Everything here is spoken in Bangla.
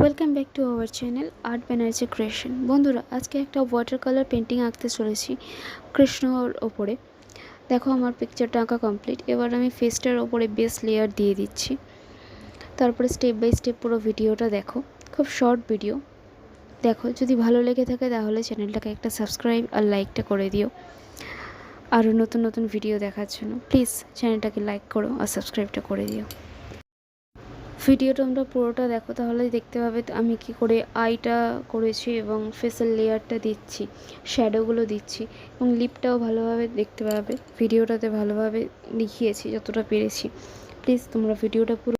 Welcome back to our channel art Banerjee creation. বন্ধুরা, আজকে একটা ওয়াটার কালার পেন্টিং আঁকতে চলেছি কৃষ্ণর ওপরে। দেখো, আমার পিকচারটা আঁকা কমপ্লিট। এবার আমি ফেসটার ওপরে বেস লেয়ার দিয়ে দিচ্ছি। তারপরে স্টেপ বাই স্টেপ পুরো ভিডিওটা দেখো, খুব শর্ট ভিডিও। দেখো, যদি ভালো লেগে থাকে তাহলে চ্যানেলটাকে একটা সাবস্ক্রাইব আর লাইকটা করে দিও। আরও নতুন নতুন ভিডিও দেখার জন্য প্লিজ চ্যানেলটাকে লাইক করো আর সাবস্ক্রাইবটা করে দিও। ভিডিওটা তোমরা পুরোটা দেখো, তাহলে দেখতে পাবে আমি কি করে আইটা করেছি এবং ফেসের লেয়ারটা দিচ্ছি, শ্যাডোগুলো দিচ্ছি এবং লিপটাও ভালোভাবে দেখতে পাবে। ভিডিওটাতে ভালোভাবে দেখিয়েছি যতটা পেরেছি। প্লিজ তোমরা ভিডিওটা পুরো